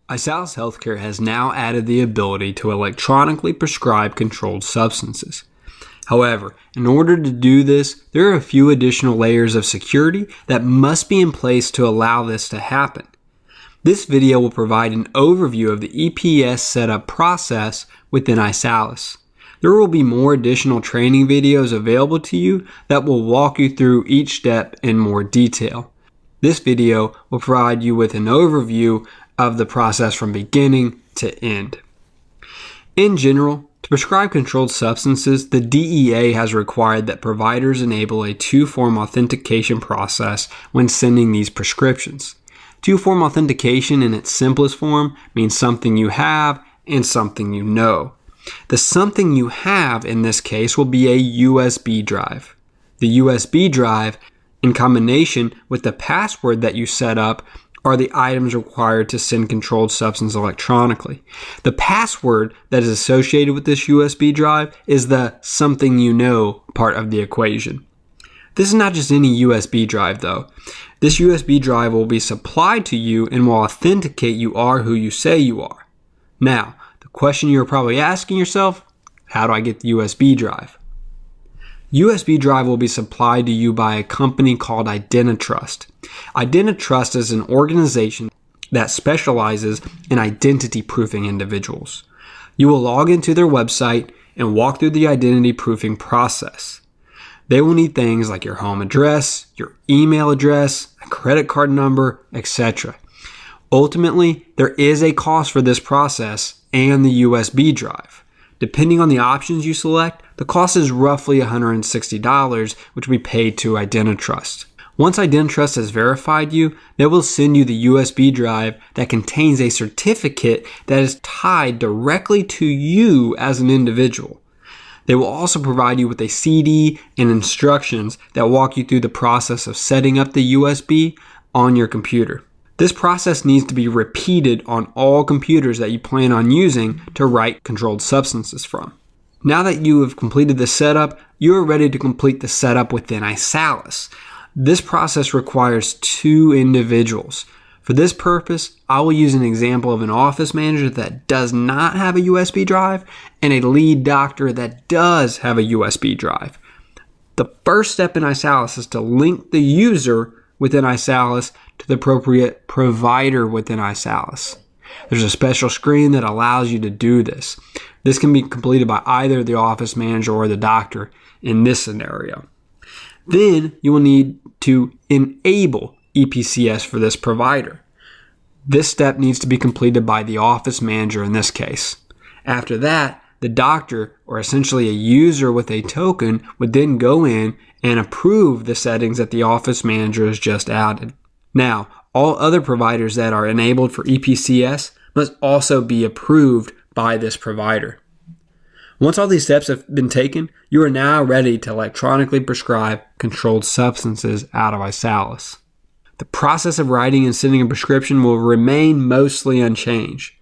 iSalus Healthcare has now added the ability to electronically prescribe controlled substances. However, in order to do this, there are a few additional layers of security that must be in place to allow this to happen. This video will provide an overview of the EPS setup process within iSalus. There will be more additional training videos available to you that will walk you through each step in more detail. This video will provide you with an overview of the process from beginning to end. In general, to prescribe controlled substances, the DEA has required that providers enable a two-form authentication process when sending these prescriptions. Two-form authentication in its simplest form means something you have and something you know. The something you have in this case will be a USB drive. The USB drive, in combination with the password that you set up, are the items required to send controlled substance electronically. The password that is associated with this USB drive is the something you know part of the equation. This is not just any USB drive though. This USB drive will be supplied to you and will authenticate you are who you say you are. Now, the question you're probably asking yourself, how do I get the USB drive? USB drive will be supplied to you by a company called IdenTrust. IdenTrust is an organization that specializes in identity proofing individuals. You will log into their website and walk through the identity proofing process. They will need things like your home address, your email address, a credit card number, etc. Ultimately, there is a cost for this process and the USB drive. Depending on the options you select, the cost is roughly $160, which will be paid to IdenTrust. Once IdenTrust has verified you, they will send you the USB drive that contains a certificate that is tied directly to you as an individual. They will also provide you with a CD and instructions that walk you through the process of setting up the USB on your computer. This process needs to be repeated on all computers that you plan on using to write controlled substances from. Now that you have completed the setup, you are ready to complete the setup within iSalus. This process requires two individuals. For this purpose, I will use an example of an office manager that does not have a USB drive and a lead doctor that does have a USB drive. The first step in iSalus is to link the user within iSalus to the appropriate provider within iSalus. There's a special screen that allows you to do this. This can be completed by either the office manager or the doctor in this scenario. Then you will need to enable EPCS for this provider. This step needs to be completed by the office manager in this case. After that, the doctor, or essentially a user with a token, would then go in and approve the settings that the office manager has just added. Now, all other providers that are enabled for EPCS must also be approved by this provider. Once all these steps have been taken, you are now ready to electronically prescribe controlled substances out of iSalus. The process of writing and sending a prescription will remain mostly unchanged.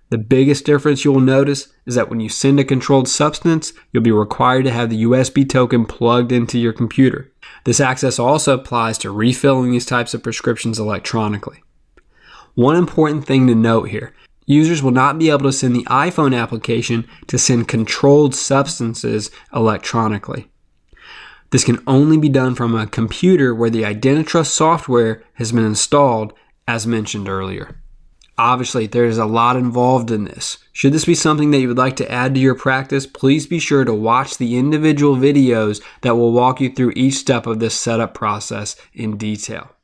The biggest difference you will notice is that when you send a controlled substance, you'll be required to have the USB token plugged into your computer. This access also applies to refilling these types of prescriptions electronically. One important thing to note here, users will not be able to send the iPhone application to send controlled substances electronically. This can only be done from a computer where the IdenTrust software has been installed, as mentioned earlier. Obviously, there is a lot involved in this. Should this be something that you would like to add to your practice, please be sure to watch the individual videos that will walk you through each step of this setup process in detail.